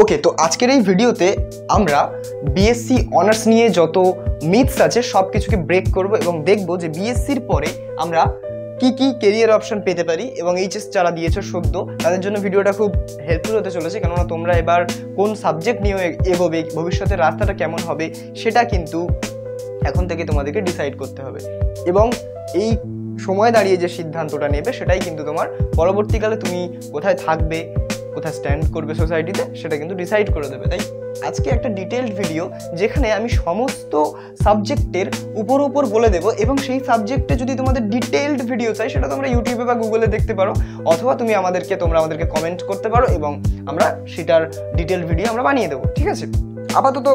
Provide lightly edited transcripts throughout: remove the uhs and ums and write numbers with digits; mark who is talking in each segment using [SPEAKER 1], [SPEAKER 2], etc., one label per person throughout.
[SPEAKER 1] ওকে, তো আজকের এই ভিডিওতে আমরা বিএসসি অনার্স নিয়ে যত মিথস আছে সব কিছুকে ব্রেক করব এবং দেখব যে বিএসসির পরে আমরা কি কি কেরিয়ার অপশন পেতে পারি এবং এইচএস যারা দিয়েছো সদ্য তাদের জন্য ভিডিওটা খুব হেল্পফুল হতে চলেছে, কেননা তোমরা এবার কোন সাবজেক্ট নিয়ে এগোবে, ভবিষ্যতের রাস্তাটা কেমন হবে সেটা কিন্তু এখন থেকে তোমাদেরকে ডিসাইড করতে হবে এবং এই সময় দাঁড়িয়ে যে সিদ্ধান্তটা নেবে সেটাই কিন্তু তোমার পরবর্তীকালে তুমি কোথায় থাকবে, কোথায় স্ট্যান্ড করবে সোসাইটিতে সেটা কিন্তু ডিসাইড করে দেবে। তাই আজকে একটা ডিটেইলড ভিডিও যেখানে আমি সমস্ত সাবজেক্টের উপর বলে দেবো এবং সেই সাবজেক্টে যদি তোমাদের ডিটেইলড ভিডিও চাই সেটা তোমরা ইউটিউবে বা গুগলে দেখতে পারো, অথবা তোমরা আমাদেরকে কমেন্ট করতে পারো এবং আমরা সেটার ডিটেইলড ভিডিও আমরা বানিয়ে দেবো। ঠিক আছে, আপাতত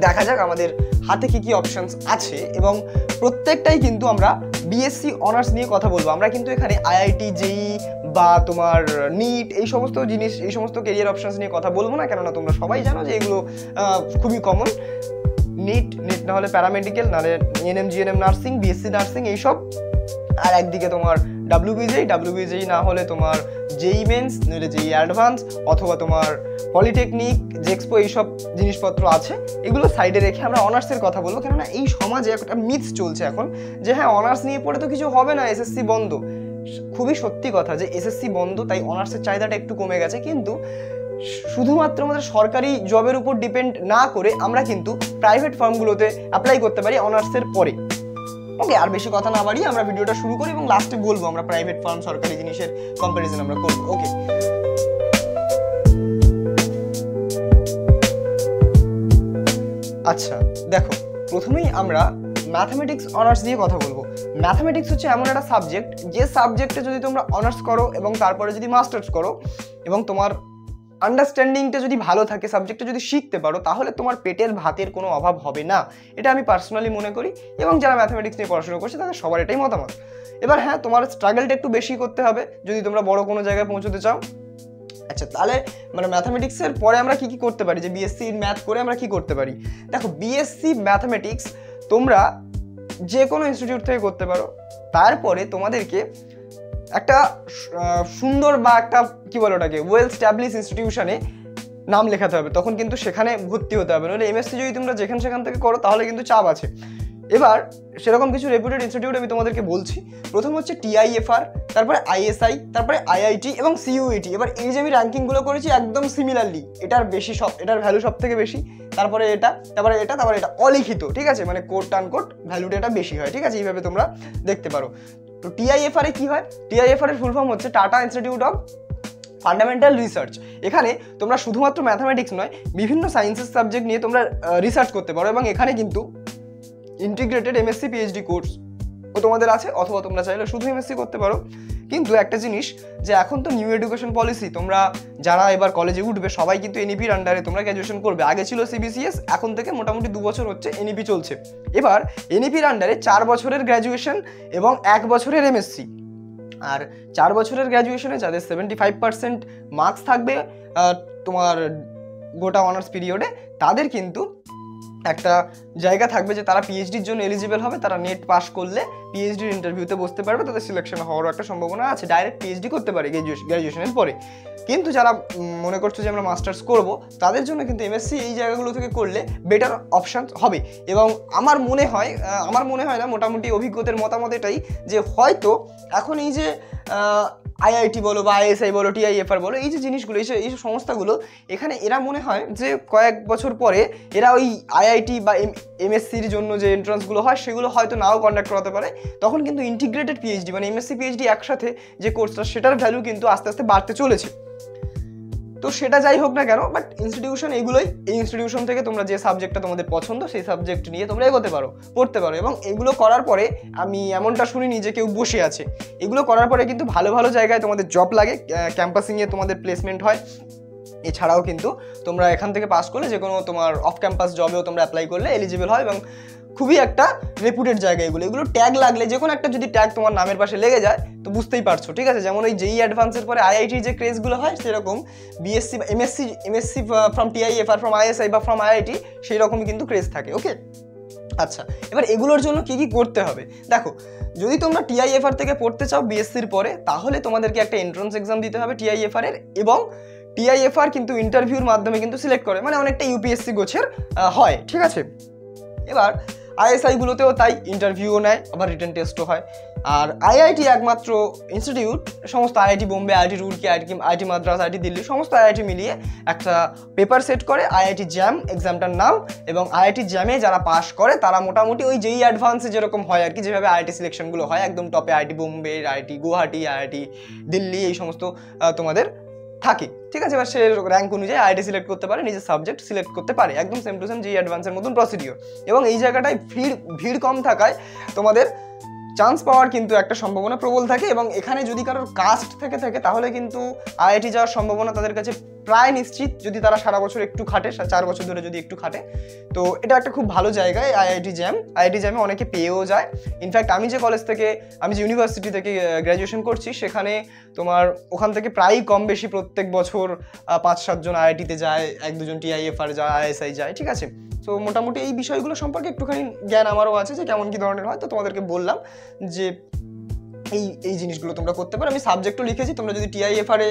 [SPEAKER 1] দেখা যাক আমাদের হাতে কি কি অপশনস আছে এবং প্রত্যেকটাই কিন্তু আমরা বিএসসি অনার্স নিয়ে কথা বলবো। আমরা কিন্তু এখানে আইআইটি, জেই বা তোমার নিট এই সমস্ত জিনিস, এই সমস্ত কেরিয়ার অপশনস নিয়ে কথা বলবো না, কেননা তোমরা সবাই জানো যে এগুলো খুবই কমন। নিট না হলে প্যারামেডিক্যাল, নাহলে NM GNM nursing, BSc nursing এইসব, আর একদিকে তোমার ডাব্লিউবিজেই না হলে তোমার জেই মেন্স, নইলে জেই অ্যাডভান্স, অথবা তোমার পলিটেকনিক, জেক্সপো এইসব জিনিসপত্র আছে। এগুলো সাইডে রেখে আমরা অনার্সের কথা বলবো, কেননা এই সমাজে একটা মিথস চলছে এখন যে হ্যাঁ অনার্স নিয়ে পড়ে তো কিছু হবে না, এসএসসি বন্ধ। খুবই সত্যি কথা যে এসএসসি বন্ধ, তাই অনার্সের চাহিদাটা একটু কমে গেছে, কিন্তু শুধুমাত্র আমাদের সরকারি জবের উপর ডিপেন্ড না করে আমরা কিন্তু প্রাইভেট ফার্মগুলোতে অ্যাপ্লাই করতে পারি অনার্সের পরে। ওকে, আর বেশি কথা না বাড়িয়ে আমরা ভিডিওটা শুরু করি এবং লাস্টে বলবো আমরা প্রাইভেট ফার্ম সরকারি জিনিসের কম্প্যারিজন আমরা করবো। ওকে, আচ্ছা দেখো, প্রথমেই আমরা ম্যাথামেটিক্স অনার্স দিয়ে কথা বলবো। ম্যাথামেটিক্স হচ্ছে এমন একটা সাবজেক্ট যে সাবজেক্টে যদি তোমরা অনার্স করো এবং তারপরে যদি মাস্টার্স করো এবং তোমার আন্ডারস্ট্যান্ডিংটা যদি ভালো থাকে, সাবজেক্টটা যদি শিখতে পারো, তাহলে তোমার পেটের ভাতের কোনো অভাব হবে না, এটা আমি পার্সোনালি মনে করি এবং যারা ম্যাথামেটিক্স নিয়ে পড়াশোনা করছে তাদের সবার এটাই মতামত। এবার হ্যাঁ, তোমার স্ট্রাগলটা একটু বেশি করতে হবে যদি তোমরা বড় কোনো জায়গায় পৌঁছতে চাও। আচ্ছা, তাহলে মানে ম্যাথামেটিক্সের পরে আমরা কি করতে পারি, যে বিএসসি ম্যাথ করে আমরা কি করতে পারি? দেখো, বিএসসি ম্যাথামেটিক্স তোমরা যে কোনো ইনস্টিটিউট থেকে করতে পারো, তারপরে তোমাদেরকে একটা সুন্দর বা একটা কি বলে ওটাকে ওয়েল স্ট্যাবলিশ ইনস্টিটিউশনে নাম লেখাতে হবে, তখন কিন্তু সেখানে ভর্তি হতে হবে। নইলে এমএসসি যদি তোমরা সেখান থেকে করো তাহলে কিন্তু চাপ আছে। এবার সেরকম কিছু রেপুটেড ইনস্টিটিউট আমি তোমাদেরকে বলছি। প্রথম হচ্ছে টিআইএফআর, তারপরে আইএসআই, তারপরে আইআইটি এবং সিইউইটি। এবার এই যে আমি র্যাঙ্কিংগুলো করেছি একদম সিমিলারলি, এটার ভ্যালু সব থেকে বেশি, তারপরে এটা অলিখিত, ঠিক আছে, মানে কোট আনকোট ভ্যালুটা এটা বেশি হয়। ঠিক আছে, এইভাবে তোমরা দেখতে পারো। তো টিআইএফআর এ কি হয়? টিআইএফআর এর ফুল ফর্ম হচ্ছে tata institute of fundamental research. এখানে তোমরা শুধুমাত্র ম্যাথামেটিক্স নয়, বিভিন্ন সায়েন্সের সাবজেক্ট নিয়ে তোমরা রিসার্চ করতে পারো এবং এখানে কিন্তু ইন্টিগ্রেটেড এমএসসি পিএইচডি কোর্স ও তোমাদের আছে, অথবা তোমরা চাইলে শুধু এমএসসি করতে পারো। কিন্তু একটা জিনিস, যে এখন তো নিউ এডুকেশন পলিসি, তোমরা যারা এবার কলেজে উঠবে সবাই কিন্তু এনইপির আন্ডারে তোমরা গ্র্যাজুয়েশন করবে। আগে ছিল সিবিসিএস, এখন থেকে মোটামুটি 2 বছর হচ্ছে এনইপি চলছে। এবার এনইপির আন্ডারে 4 বছরের গ্র্যাজুয়েশন এবং 1 বছরের এমএসসি। আর 4 বছরের গ্র্যাজুয়েশনে যাদের 75% মার্কস থাকবে তোমার গোটা অনার্স পিরিয়ডে, তাদের কিন্তু একটা জায়গা থাকবে যে তারা পিএইচডির জন্য এলিজিবল হবে। তারা নেট পাস করলে পিএইচডির ইন্টারভিউতে বসতে পারবে, তাদের সিলেকশন হওয়ারও একটা সম্ভাবনা আছে, ডাইরেক্ট পিএইচডি করতে পারে গ্র্যাজুয়েশনের পরে। কিন্তু যারা মনে করছো যে আমরা মাস্টার্স করব, তাদের জন্য কিন্তু এমএসসি এই জায়গাগুলো থেকে করলে বেটার অপশান হবে। এবং আমার মনে হয় না, মোটামুটি অভিজ্ঞতার মতামত এটাই যে হয়তো এখন এই যে আইআইটি বলো বা আইএসআই বলো, টিআইএফআর বলো, এই যে জিনিসগুলো, এই সংস্থাগুলো, এখানে এরা মনে হয় যে কয়েক বছর পরে এরা ওই আইআইটি বা এমএসসির জন্য যে এন্ট্রান্সগুলো হয় সেগুলো হয়তো নাও কন্ডাক্ট করাতে পারে। তখন কিন্তু ইন্টিগ্রেটেড পিএইচডি মানে এমএসসি পিএইচডি একসাথে যে কোর্সটা, সেটার ভ্যালু কিন্তু আস্তে আস্তে বাড়তে চলেছে। তো সেটা যাই হোক না কেন, বাট ইনস্টিটিউশন এগুলোই, এই ইনস্টিটিউশন থেকে তোমরা যে সাবজেক্টটা তোমাদের পছন্দ সেই সাবজেক্ট নিয়ে তোমরা এগোতে পারো, পড়তে পারো। এবং এগুলো করার পরে আমি এমনটা শুনিনি যে কেউ বসে আছে, এগুলো করার পরে কিন্তু ভালো ভালো জায়গায় তোমাদের জব লাগে, ক্যাম্পাসিংয়ে তোমাদের প্লেসমেন্ট হয়। এছাড়াও কিন্তু তোমরা এখান থেকে পাস করলে যে কোনো তোমার অফ ক্যাম্পাস জবেও তোমরা অ্যাপ্লাই করলে এলিজিবল হয় এবং খুবই একটা রেপুটেড জায়গা। এগুলো ট্যাগ লাগলে, যে কোনো একটা যদি ট্যাগ তোমার নামের পাশে লেগে যায় তো বুঝতেই পারছো। ঠিক আছে, যেমন ওই জেই অ্যাডভান্সের পরে আইআইটির যে ক্রেজগুলো হয়, সেরকম বিএসসি বা MSc from TIFR, from ISI বা ফ্রম আইআইটি, সেই রকমই কিন্তু ক্রেজ থাকে। ওকে, আচ্ছা, এবার এগুলোর জন্য কি করতে হবে? দেখো, যদি তোমরা টিআইএফআর থেকে পড়তে চাও বিএসসির পরে, তাহলে তোমাদেরকে একটা এন্ট্রান্স এক্সাম দিতে হবে টিআইএফআর এর, এবং টিআইএফআর কিন্তু ইন্টারভিউর মাধ্যমে কিন্তু সিলেক্ট করে, মানে অনেকটা ইউপিএসসি গোছের হয়, ঠিক আছে। এবার আইএসআইগুলোতেও তাই ইন্টারভিউও নেয়, আবার রিটেন টেস্টও হয়। আর আইআইটি একমাত্র ইনস্টিটিউট, সমস্ত IIT Bombay, IIT Roorkee, IIT Madras, IIT Delhi, সমস্ত আইআইটি মিলিয়ে একটা পেপার সেট করে, আইআইটি জ্যাম এক্সামটার নাম। এবং আইআইটি জ্যামে যারা পাস করে তারা মোটামুটি ওই যেই অ্যাডভান্সে যেরকম হয় আর কি, যেভাবে আইআইটি সিলেকশনগুলো হয় একদম টপে IIT Bombay, IIT Guwahati, IIT Delhi, এই সমস্ত তোমাদের থাকে, ঠিক আছে। এবার সে র্যাঙ্ক অনুযায়ী আইআইটি সিলেক্ট করতে পারে, নিজের সাবজেক্ট সিলেক্ট করতে পারে, একদম সেম টু সেম যেই অ্যাডভান্সের মতন প্রসিডিওর। এবং এই জায়গাটায় ভিড় কম থাকায় তোমাদের চান্স পাওয়ার কিন্তু একটা সম্ভাবনা প্রবল থাকে। এবং এখানে যদি কারোর কাস্ট থেকে থাকে তাহলে কিন্তু আইআইটি যাওয়ার সম্ভাবনা তাদের কাছে প্রায় নিশ্চিত, যদি তারা সারা বছর একটু খাটে, 4 বছর ধরে যদি একটু খাটে। তো এটা একটা খুব ভালো জায়গায় আইআইটি জ্যামে অনেকে পেয়েও যায়। ইনফ্যাক্ট আমি যে ইউনিভার্সিটি থেকে গ্র্যাজুয়েশন করছি, সেখানে তোমার ওখান থেকে প্রায়ই কম বেশি প্রত্যেক বছর 5-7 জন আইআইটিতে যায়, 1-2 জন টিআইএফআর যায়, আইএসআই যায়, ঠিক আছে। তো মোটামুটি এই বিষয়গুলো সম্পর্কে একটুখানি জ্ঞান আমারও আছে যে কেমন কী ধরনের হয়। তো তোমাদেরকে বললাম যে এই জিনিসগুলো তোমরা করতে পারো। আমি সাবজেক্টও লিখেছি, তোমরা যদি টিআইএফআর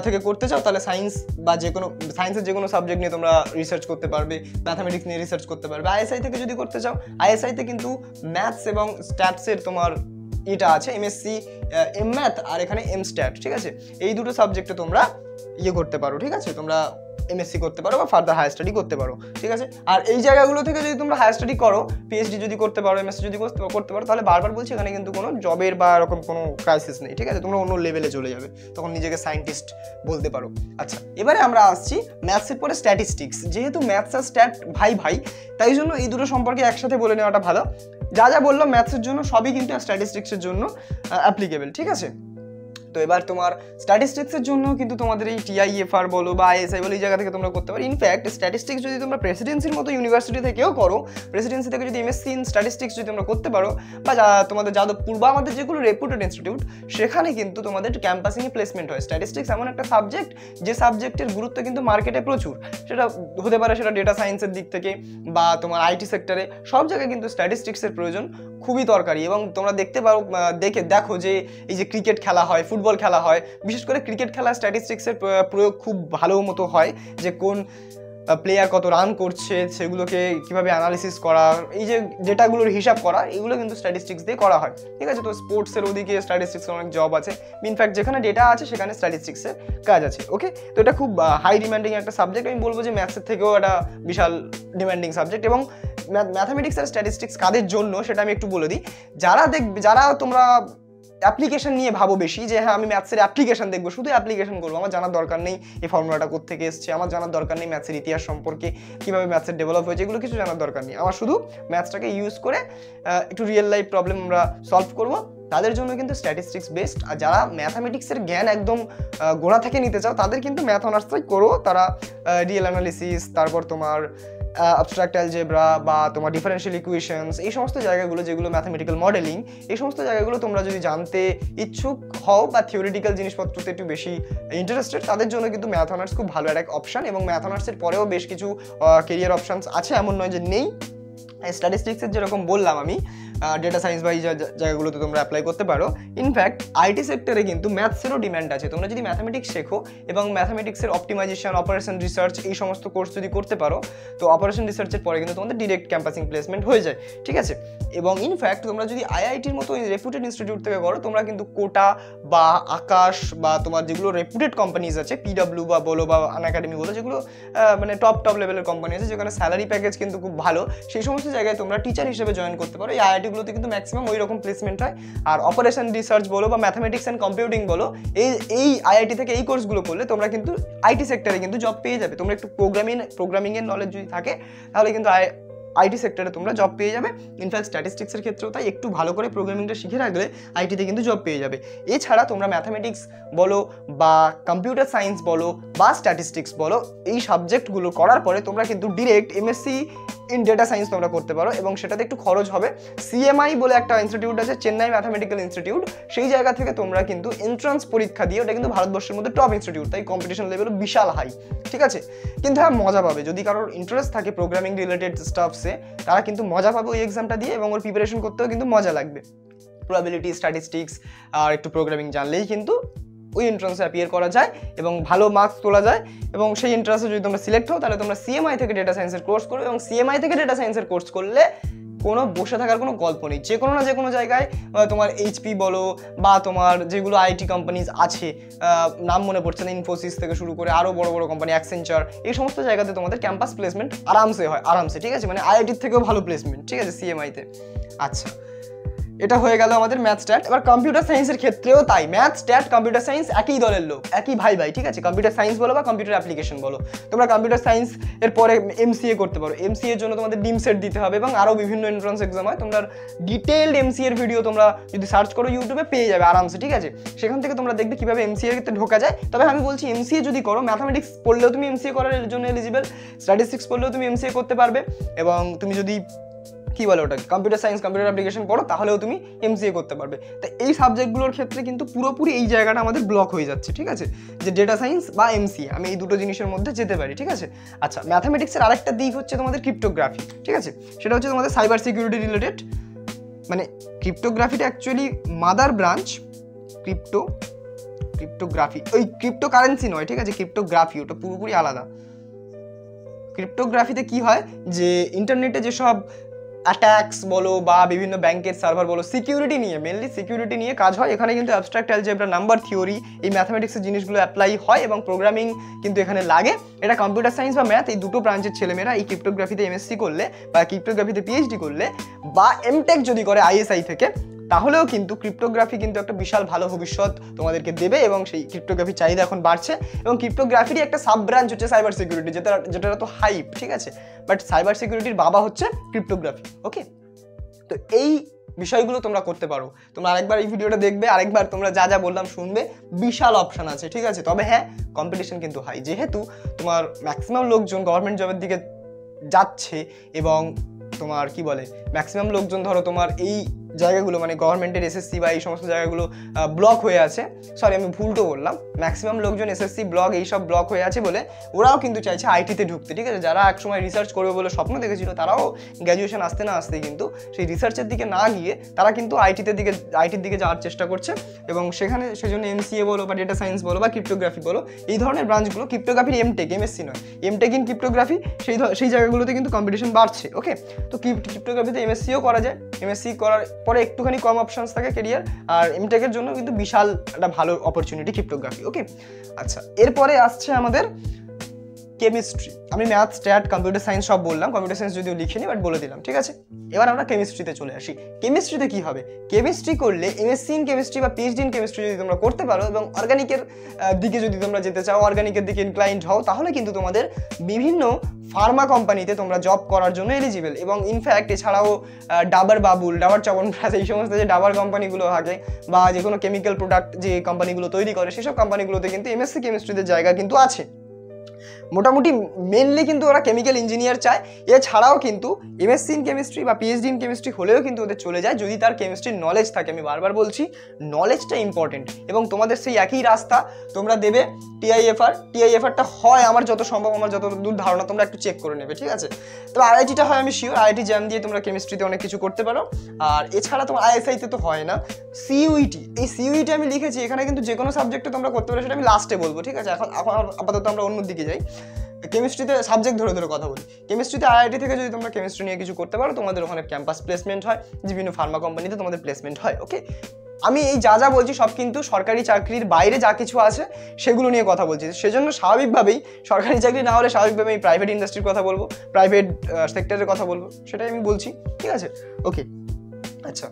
[SPEAKER 1] থেকে করতে চাও তাহলে সায়েন্স বা সায়েন্সের যে কোনো সাবজেক্ট নিয়ে তোমরা রিসার্চ করতে পারবে, ম্যাথামেটিক্স নিয়ে রিসার্চ করতে পারবে। আইএসআই থেকে যদি করতে চাও, আইএসআইতে কিন্তু ম্যাথস এবং স্ট্যাটসের তোমার এটা আছে, এমএসসি এম ম্যাথ আর এখানে এম স্ট্যাট, ঠিক আছে। এই দুটো সাবজেক্টে তোমরা করতে পারো, ঠিক আছে। তোমরা এমএসসি করতে পারো বা ফার্দার হায়ার স্টাডি করতে পারো, ঠিক আছে। আর এই জায়গাগুলো থেকে যদি তোমরা হায়ার স্টাডি করো, পিএইচডি যদি করতে পারো, এমএসসি যদি করতে পারো, তাহলে বারবার বলছি এখানে কিন্তু কোনো জবের বা এরকম কোনো ক্রাইসিস নেই, ঠিক আছে। তোমরা অন্য লেভেলে চলে যাবে, তখন নিজেকে সায়েন্টিস্ট বলতে পারো। আচ্ছা, এবারে আমরা আসছি ম্যাথসের পরে স্ট্যাটিস্টিক্স। যেহেতু ম্যাথস আর স্ট্যাট ভাই, তাই জন্য এই দুটো সম্পর্কে একসাথে বলে নেওয়াটা ভালো। যা বললাম ম্যাথসের জন্য সবই কিন্তু স্ট্যাটিস্টিক্সের জন্য অ্যাপ্লিকেবল, ঠিক আছে। তো এবার তোমার স্ট্যাটিস্টিক্সের জন্য কিন্তু তোমাদের এই টিআইএফআর বলো বা আইএসআই বলো, এই জায়গা থেকে তোমরা করতে পারো। ইনফ্যাক্ট স্ট্যাটিস্টিক্স যদি তোমরা প্রেসিডেন্সির মতো ইউনিভার্সিটি থেকেও করো, প্রেসিডেন্সি থেকে যদি এমএসসি ইন স্ট্যাটিস্টিক্স যদি তোমরা করতে পারো, বা তোমাদের যাদবপুর বা আমাদের যেগুলো রেপুটেড ইনস্টিটিউট, সেখানে কিন্তু তোমাদের ক্যাম্পাসিংয়ে প্লেসমেন্ট হয়। স্ট্যাটিস্টিক্স এমন একটা সাবজেক্ট, যে সাবজেক্টের গুরুত্ব কিন্তু মার্কেটে প্রচুর। সেটা হতে পারে সেটা ডেটা সায়েন্সের দিক থেকে বা তোমার আইটি সেক্টরে, সব জায়গায় কিন্তু স্ট্যাটিস্টিক্সের প্রয়োজন খুবই দরকারি। এবং তোমরা দেখো যে এই যে ক্রিকেট খেলা হয়, ফুটবল খেলা হয়, বিশেষ করে ক্রিকেট খেলা স্ট্যাটিস্টিক্সের প্রয়োগ খুব ভালো মতো হয়, যে কোন প্লেয়ার কত রান করছে সেগুলোকে কিভাবে অ্যানালিসিস করা, এই যে ডেটাগুলোর হিসাব করা, এগুলো কিন্তু স্ট্যাটিস্টিক্স দিয়ে করা হয়, ঠিক আছে। তো স্পোর্টসের ওদিকে স্ট্যাটিস্টিক্সের অনেক জব আছে। ইনফ্যাক্ট যেখানে ডেটা আছে সেখানে স্ট্যাটিস্টিক্সের কাজ আছে, ওকে। তো এটা খুব হাই ডিম্যান্ডিং একটা সাবজেক্ট। আমি বলবো যে ম্যাথসের থেকেও একটা বিশাল ডিম্যান্ডিং সাবজেক্ট। এবং ম্যাথামেটিক্স আর স্ট্যাটিস্টিক্স কাদের জন্য সেটা আমি একটু বলে দিই। যারা তোমরা অ্যাপ্লিকেশন নিয়ে ভাবো বেশি, যে হ্যাঁ আমি ম্যাথসের অ্যাপ্লিকেশন দেখবো, শুধু অ্যাপ্লিকেশন করবো, আমার জানার দরকার নেই এই ফর্মুলাটা কোত্থেকে এসছে, আমার জানার দরকার নেই ম্যাথসের ইতিহাস সম্পর্কে, কীভাবে ম্যাথসের ডেভেলপ হয়েছে, এগুলো কিছু জানার দরকার নেই, আমার শুধু ম্যাথসটাকে ইউজ করে একটু রিয়েল লাইফ প্রবলেম আমরা সলভ করবো, তাদের জন্য কিন্তু স্ট্যাটিস্টিক্স বেস্ট। আর যারা ম্যাথামেটিক্সের জ্ঞান একদম গোড়া থেকে নিতে চাও, তাদের কিন্তু ম্যাথ অনার্সটাই করো। তারা রিয়েল অ্যানালিসিস, তারপর তোমার অ্যাবস্ট্রাক্ট অ্যালজেব্রা বা তোমার ডিফারেনশিয়াল ইকুয়েশনস, এই সমস্ত জায়গাগুলো যেগুলো ম্যাথামেটিক্যাল মডেলিং, এই সমস্ত জায়গাগুলো তোমরা যদি জানতে ইচ্ছুক হও বা থিওরিটিক্যাল জিনিসপত্রতে একটু বেশি ইন্টারেস্টেড, তাদের জন্য কিন্তু ম্যাথ অনার্স খুব ভালো একটা অপশান। এবং ম্যাথ অনার্সের পরেও বেশ কিছু কেরিয়ার অপশানস আছে, এমন নয় যে নেই। স্ট্যাটিস্টিক্সের যেরকম বললাম আমি, ডেটা সায়েন্স বা এই জায়গাগুলোতে তোমরা অ্যাপ্লাই করতে পারো। ইনফ্যাক্ট আইটি সেক্টরে কিন্তু ম্যাথসেরও ডিম্যান্ড আছে। তোমরা যদি ম্যাথামেটিক্স শেখো এবং ম্যাথামেটিক্সের অপটিমাইজেশন, অপারেশন রিসার্চ, এই সমস্ত কোর্স যদি করতে পারো, তো অপারেশন রিসার্চের পরে কিন্তু তোমাদের ডিরেক্ট ক্যাম্পাসিং প্লেসমেন্ট হয়ে যায়, ঠিক আছে। এবং ইনফ্যাক্ট তোমরা যদি আইআইটির মতো রেপুটেড ইনস্টিটিউট থেকে করো, তোমরা কিন্তু কোটা বা আকাশ বা তোমার যেগুলো রেপুটেড কোম্পানিজ আছে, পিডব্লিউ বা বলো বা আনএকাডেমি বলো, যেগুলো মানে টপ লেভেলের কোম্পানি আছে, যেখানে স্যালারি প্যাকেজ কিন্তু খুব ভালো, সেই সমস্ত জায়গায় তোমরা টিচার হিসেবে জয়েন করতে পারো। এই আইআইটিগুলোতে কিন্তু ম্যাক্সিমাম ওই রকম প্লেসমেন্ট হয়। আর অপারেশন রিসার্চ বলো বা ম্যাথামেটিক্স অ্যান্ড কম্পিউটিং বলো, এই আইআইটি থেকে এই কোর্সগুলো করলে তোমরা কিন্তু আইটি সেক্টরে কিন্তু জব পেয়ে যাবে। তোমরা একটু প্রোগ্রামিংয়ের নলেজ যদি থাকে, তাহলে কিন্তু আইটি সেক্টরে তোমরা জব পেয়ে যাবে। ইনফ্যাক্ট স্ট্যাটিস্টিক্সের ক্ষেত্রেও তাই, একটু ভালো করে প্রোগ্রামিংটা শিখে রাখলে আইটিতে কিন্তু জব পেয়ে যাবে। এছাড়া তোমরা ম্যাথামেটিক্স বলো বা কম্পিউটার সায়েন্স বলো বা স্ট্যাটিস্টিক্স বলো, এই সাবজেক্টগুলো করার পরে তোমরা কিন্তু direct MSc in data science তোমরা করতে পারো, এবং সেটাতে একটু খরচ হবে। সিএমআই বলে একটা ইনস্টিটিউট আছে, চেন্নাই ম্যাথামেটিক্যাল ইনস্টিটিউট, সেই জায়গা থেকে তোমরা কিন্তু এন্ট্রান্স পরীক্ষা দিয়ে, ওটা কিন্তু ভারতবর্ষের মধ্যে টপ ইনস্টিটিউট, তাই কম্পিটিশন লেভেল বিশাল হাই, ঠিক আছে। কিন্তু হ্যাঁ, মজা পাবে। যদি কারোর ইন্টারেস্ট থাকে প্রোগ্রামিং রিলেটেড স্টাফসে, তারা কিন্তু মজা পাবে ওই এক্সামটা দিয়ে, এবং ওর প্রিপারেশন করতেও কিন্তু মজা লাগবে। প্রবাবিলিটি, স্ট্যাটিস্টিক্স আর একটু প্রোগ্রামিং জানলেই কিন্তু ওই এন্ট্রান্সে অ্যাপিয়ার করা যায় এবং ভালো মার্কস তোলা যায়, এবং সেই এন্ট্রান্সে যদি তোমরা সিলেক্ট হও তাহলে তোমরা সিএমআই থেকে ডেটা সায়েন্সের কোর্স করবে, এবং সিএমআই থেকে ডেটা সায়েন্সের কোর্স করলে কোনো বসে থাকার কোনো গল্প নেই। যে কোনো না যে কোনো জায়গায় তোমার এইচপি বলো বা তোমার যেগুলো আইটি কোম্পানিজ আছে, নাম মনে পড়ছে না, ইনফোসিস থেকে শুরু করে আরও বড় বড় কোম্পানি, অ্যাকসেঞ্চার, এই সমস্ত জায়গাতে তোমাদের ক্যাম্পাস প্লেসমেন্ট আরামসে হয়, আরামসে, ঠিক আছে, মানে আইআইটির থেকেও ভালো প্লেসমেন্ট, ঠিক আছে, সিএমআইতে। আচ্ছা, এটা হয়ে গেল আমাদের ম্যাথ স্ট্যাট। এবার কম্পিউটার সায়েন্সের ক্ষেত্রেও তাই, ম্যাথ স্ট্যাট কম্পিউটার সায়েন্স একই দলের লোক, একই ভাই, ঠিক আছে। কম্পিউটার সায়েন্স বলো বা কম্পিউটার অ্যাপ্লিকেশন বলো, তোমরা কম্পিউটার সায়েন্স এর পরে এমসিএ করতে পারো। এমসিএ এর জন্য তোমাদের ডিম সেট দিতে হবে এবং আরও বিভিন্ন এন্ট্রান্স এক্সাম হয়। তোমরা ডিটেইলড এমসিএ এর ভিডিও তোমরা যদি সার্চ করো ইউটিউবে পেয়ে যাবে আরামসে, ঠিক আছে। সেখান থেকে তোমরা দেখবে কিভাবে এমসিএ তে ঢোকা যায়। তবে আমি বলছি এমসিএ যদি করো, ম্যাথামেটিক্স পড়লেও তুমি এমসিএ করার জন্য এলিজিবল, স্ট্যাটিস্টিক্স পড়লেও তুমি এমসিএ করতে পারবে, এবং তুমি যদি কি বলে ওটা কম্পিউটার সায়েন্স কম্পিউটার অ্যাপ্লিকেশন পড়ো তাহলেও তুমি এমসিএ করতে পারবে। তো এই সাবজেক্টগুলোর ক্ষেত্রে কিন্তু পুরোপুরি এই জায়গাটা আমাদের ব্লক হয়ে যাচ্ছে, ঠিক আছে, যে ডেটা সায়েন্স বা এমসিএ, আমি এই দুটো জিনিসের মধ্যে যেতে পারি, ঠিক আছে। আচ্ছা, ম্যাথামেটিক্সের আরেকটা দিক হচ্ছে তোমাদের ক্রিপ্টোগ্রাফি, ঠিক আছে, সেটা হচ্ছে তোমাদের সাইবার সিকিউরিটি রিলেটেড, মানে ক্রিপ্টোগ্রাফিটা অ্যাকচুয়ালি মাদার ব্রাঞ্চ, ক্রিপ্টোগ্রাফি, ওই ক্রিপ্টোকারেন্সি নয়, ঠিক আছে, ক্রিপ্টোগ্রাফি ওটা পুরোপুরি আলাদা। ক্রিপ্টোগ্রাফিতে কি হয় যে ইন্টারনেটে যেসব অ্যাটাকস বলো বা বিভিন্ন ব্যাংকের সার্ভার বলো, সিকিউরিটি নিয়ে, মেনলি সিকিউরিটি নিয়ে কাজ হয়। এখানে কিন্তু অ্যাবস্ট্রাক্ট অ্যালজেব্রা, নাম্বার থিওরি, এই ম্যাথামেটিক্সের জিনিসগুলো অ্যাপ্লাই হয় এবং প্রোগ্রামিং কিন্তু এখানে লাগে। এটা কম্পিউটার সায়েন্স বা ম্যাথ এই দুটো ব্রাঞ্চের ছেলেমেয়েরা এই ক্রিপ্টোগ্রাফিতে এমএসসি করলে বা ক্রিপ্টোগ্রাফিতে পিএইচডি করলে বা এমটেক যদি করে আইএসআই থেকে, তাহলেও কিন্তু ক্রিপ্টোগ্রাফি কিন্তু একটা বিশাল ভালো ভবিষ্যৎ তোমাদেরকে দেবে, এবং সেই ক্রিপ্টোগ্রাফির চাহিদা এখন বাড়ছে। এবং ক্রিপ্টোগ্রাফিরই একটা সাব ব্রাঞ্চ হচ্ছে সাইবার সিকিউরিটি, যেটা তো হাইপ, ঠিক আছে, বাট সাইবার সিকিউরিটির বাবা হচ্ছে ক্রিপ্টোগ্রাফি। ওকে, তো এই বিষয়গুলো তোমরা করতে পারো। তোমরা আরেকবার এই ভিডিওটা দেখবে, আরেকবার তোমরা যা যা বললাম শুনবে, বিশাল অপশান আছে, ঠিক আছে। তবে হ্যাঁ, কম্পিটিশন কিন্তু হাই, যেহেতু তোমার ম্যাক্সিমাম লোকজন গভর্নমেন্ট জবের দিকে যাচ্ছে, এবং তোমার কি বলে ম্যাক্সিমাম লোকজন ধরো তোমার এই জায়গাগুলো মানে গভর্নমেন্টের এসএসসি বা এই সমস্ত জায়গাগুলো ব্লক হয়ে আছে, সরি আমি ভুলটো বললাম, ম্যাক্সিমাম লোকজন এসএসসি ব্লক এইসব ব্লক হয়ে আছে বলে ওরাও কিন্তু চাইছে আইটিতে ঢুকতে, ঠিক আছে। যারা একসময় রিসার্চ করবে বলে স্বপ্ন দেখেছিল, তারাও গ্র্যাজুয়েশন আসতে না আসতেই কিন্তু সেই রিসার্চের দিকে না গিয়ে তারা কিন্তু আইটির দিকে যাওয়ার চেষ্টা করছে, এবং সেজন্য এমসিএ বলো বা ডেটা সায়েন্স বলো বা ক্রিপ্টোগ্রাফি বলো, এই ধরনের ব্রাঞ্চগুলো, ক্রিপ্টোগ্রাফির এমটেক, এমএসসি নয়, এমটেক ইন ক্রিপ্টোগ্রাফি, সেই জায়গাগুলোতে কিন্তু কম্পিটিশন বাড়ছে। ওকে, তো ক্রিপ্টোগ্রাফিতে এমএসসিও করা যায়, এমএসসি করার পরে একটুখানি কম অপশনস থাকে কেরিয়ার, আর এমটেকের জন্য কিন্তু বিশাল একটা ভালো অপরচুনিটি ক্রিপ্টোগ্রাফি। ওকে, আচ্ছা, এরপরে আসছে আমাদের কেমিস্ট্রি। আমি ম্যাথ, স্ট্যাট, কম্পিউটার সায়েন্স সব বললাম, কম্পিউটার সায়েন্স যদিও লিখিনি বাট বলে দিলাম, ঠিক আছে। এবার আমরা কেমিস্ট্রিতে চলে আসি। কেমিস্ট্রিতে কি হবে? কেমিস্ট্রি করলে এমএসসি ইন কেমিস্ট্রি বা পিএইচডি ইন কেমিস্ট্রি যদি তোমরা করতে পারো এবং অর্গানিকের দিকে যদি তোমরা যেতে চাও, অর্গানিকের দিকে ইনক্লাইন্ড হও, তাহলে কিন্তু তোমাদের বিভিন্ন ফার্মা কোম্পানিতে তোমরা জব করার জন্য এলিজিবল। এবং ইনফ্যাক্ট এছাড়াও ডাবার বাবুল, ডাবার চবনপ্রাশ, এই সমস্ত যে ডাবার কোম্পানিগুলো থাকে বা যে কোনো কেমিক্যাল প্রোডাক্ট যে কোম্পানিগুলো তৈরি করে, সেসব কোম্পানিগুলোতে কিন্তু এমএসসি কেমিস্ট্রিদের জায়গা কিন্তু আছে। মোটামুটি মেনলি কিন্তু ওরা কেমিক্যাল ইঞ্জিনিয়ার চায়। এছাড়াও কিন্তু এমএসসি ইন কেমিস্ট্রি বা পিএইচডি ইন কেমিস্ট্রি হলেও কিন্তু ওদের চলে যায় যদি তার কেমিস্ট্রির নলেজ থাকে। আমি বারবার বলছি, নলেজটা ইম্পর্টেন্ট। এবং তোমাদের সেই একই রাস্তা তোমরা দেবে টিআইএফআরটা হয় আমার যত সম্ভব, আমার যত দূর ধারণা, তোমরা একটু চেক করে নেবে, ঠিক আছে। তবে আইআইটিটা হয় আমি শিওর, আইআইটি জ্যাম দিয়ে তোমরা কেমিস্ট্রিতে অনেক কিছু করতে পারো। আর এছাড়া তোমার আইএসআইতে তো হয় না। সিইউইটি, এই সিইউইটি আমি লিখেছি, এখানে কিন্তু যে কোনো সাবজেক্টে তোমরা করতে পারো, সেটা আমি লাস্টে বলবো, ঠিক আছে। এখন আপাতত আমরা অন্য দিকে যাই। কেমিস্ট্রিতে সাবজেক্ট ধরে ধরে কথা বলি। কেমিস্ট্রিতে আইআইটি থেকে যদি তোমরা কেমিস্ট্রি নিয়ে কিছু করতে পারো, তোমাদের ওখানে ক্যাম্পাস প্লেসমেন্ট হয়, বিভিন্ন ফার্মা কোম্পানিতে তোমাদের প্লেসমেন্ট হয়। ওকে, আমি এই যা বলছি সব কিন্তু সরকারি চাকরির বাইরে যা কিছু আছে সেগুলো নিয়ে কথা বলছি। সেজন্য স্বাভাবিকভাবেই সরকারি চাকরি না হলে স্বাভাবিকভাবে আমি প্রাইভেট ইন্ডাস্ট্রির কথা বলবো, প্রাইভেট সেক্টরের কথা বলবো, সেটাই আমি বলছি, ঠিক আছে। ওকে, আচ্ছা,